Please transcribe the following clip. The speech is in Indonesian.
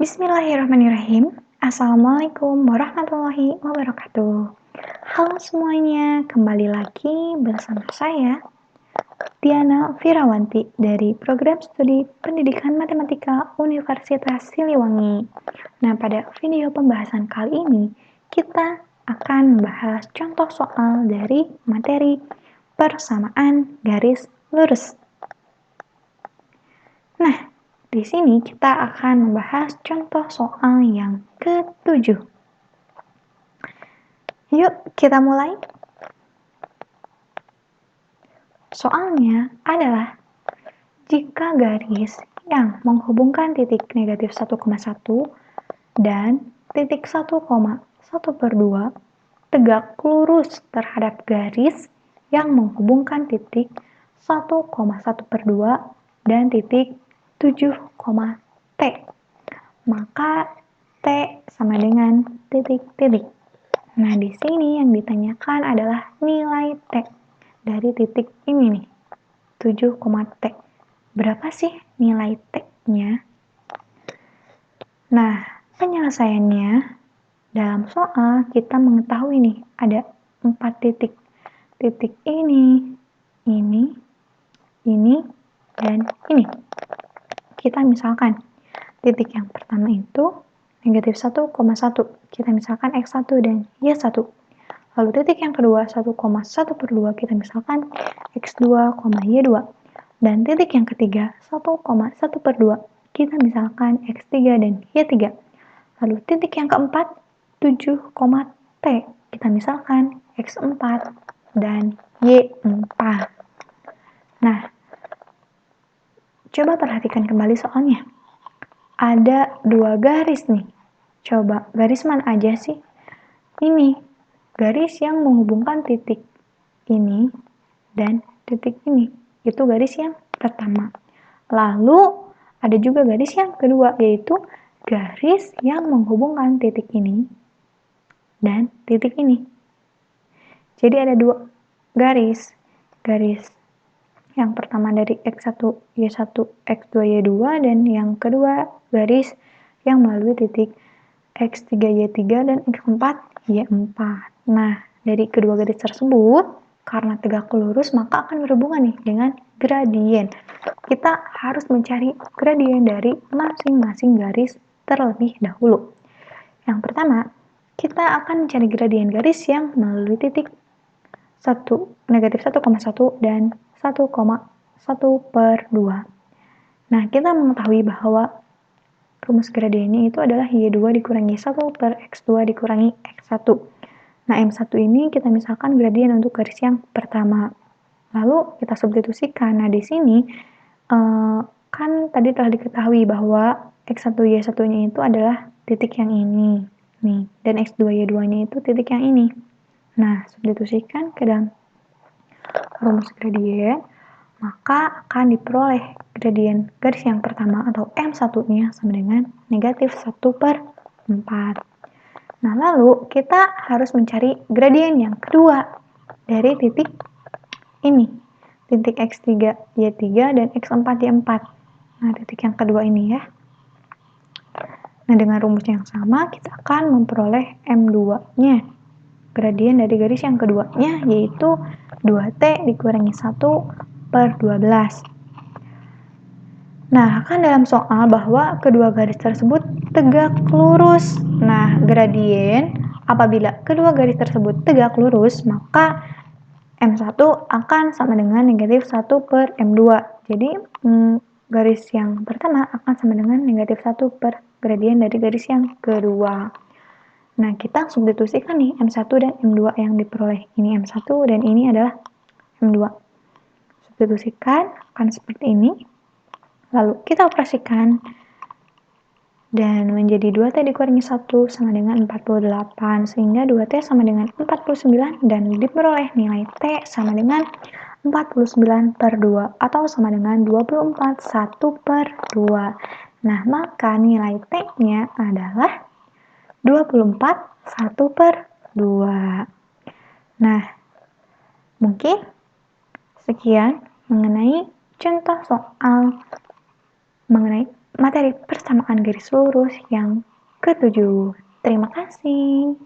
Bismillahirrahmanirrahim. Assalamualaikum warahmatullahi wabarakatuh. Halo semuanya, kembali lagi bersama saya, Diana Firawanti dari Program Studi Pendidikan Matematika Universitas Siliwangi. Nah, pada video pembahasan kali ini, kita akan membahas contoh soal dari materi persamaan garis lurus. Nah, di sini kita akan membahas contoh soal yang ke-7. Yuk, kita mulai. Soalnya adalah jika garis yang menghubungkan titik negatif 1,1 dan titik 1,1/2 tegak lurus terhadap garis yang menghubungkan titik 1,1/2 dan titik 7, T. Maka T sama dengan titik-titik. Nah, di sini yang ditanyakan adalah nilai T dari titik ini nih, 7, T. Berapa sih nilai T-nya? Nah, penyelesaiannya dalam soal kita mengetahui nih ada 4 titik. Titik ini, dan ini. Kita misalkan titik yang pertama itu negatif 1,1. Kita misalkan X1 dan Y1. Lalu titik yang kedua 1,1/2 kita misalkan X2, Y2. Dan titik yang ketiga 1,1/2 kita misalkan X3 dan Y3. Lalu titik yang keempat 7, T kita misalkan X4 dan Y4. Nah, coba perhatikan kembali soalnya. Ada 2 garis nih. Coba, garis mana aja sih? Ini, garis yang menghubungkan titik ini dan titik ini. Itu garis yang pertama. Lalu, ada juga garis yang kedua, yaitu garis yang menghubungkan titik ini dan titik ini. Jadi ada 2 garis. Garis yang pertama dari X1, Y1, X2, Y2, dan yang kedua garis yang melalui titik X3, Y3, dan X4, Y4. Nah, dari kedua garis tersebut, karena tegak lurus, maka akan berhubungan nih dengan gradien. Kita harus mencari gradien dari masing-masing garis terlebih dahulu. Yang pertama, kita akan mencari gradien garis yang melalui titik negatif 1,1 dan 1,1/2. Nah, kita mengetahui bahwa rumus gradiennya itu adalah Y2 dikurangi 1 per X2 dikurangi X1. Nah, M1 ini kita misalkan gradien untuk garis yang pertama. Lalu kita substitusikan. Nah, di sini kan tadi telah diketahui bahwa X1, Y1-nya itu adalah titik yang ini. Nih, dan X2, Y2-nya itu titik yang ini. Nah, substitusikan ke dalam rumus gradien, maka akan diperoleh gradien garis yang pertama atau M1-nya sama dengan negatif 1/4. Nah, lalu kita harus mencari gradien yang kedua dari titik ini, titik X3, Y3, dan X4, Y4. Nah, titik yang kedua ini ya. Nah, dengan rumus yang sama, kita akan memperoleh M2-nya. Gradien dari garis yang keduanya yaitu 2T dikurangi 1/12. Nah, kan dalam soal bahwa kedua garis tersebut tegak lurus. Nah, gradien apabila kedua garis tersebut tegak lurus, maka M1 akan sama dengan negatif 1/M2. Jadi, garis yang pertama akan sama dengan negatif 1 per gradien dari garis yang kedua. Nah, kita substitusikan nih M1 dan M2 yang diperoleh. Ini M1 dan ini adalah M2. Substitusikan akan seperti ini. Lalu kita operasikan dan menjadi 2T dikurangi 1 sama dengan 48. Sehingga 2T sama dengan 49 dan diperoleh nilai T sama dengan 49/2 atau sama dengan 24 1/2. Nah, maka nilai T-nya adalah 24 1/2. Nah, mungkin sekian mengenai contoh soal mengenai materi persamaan garis lurus yang ketujuh. Terima kasih.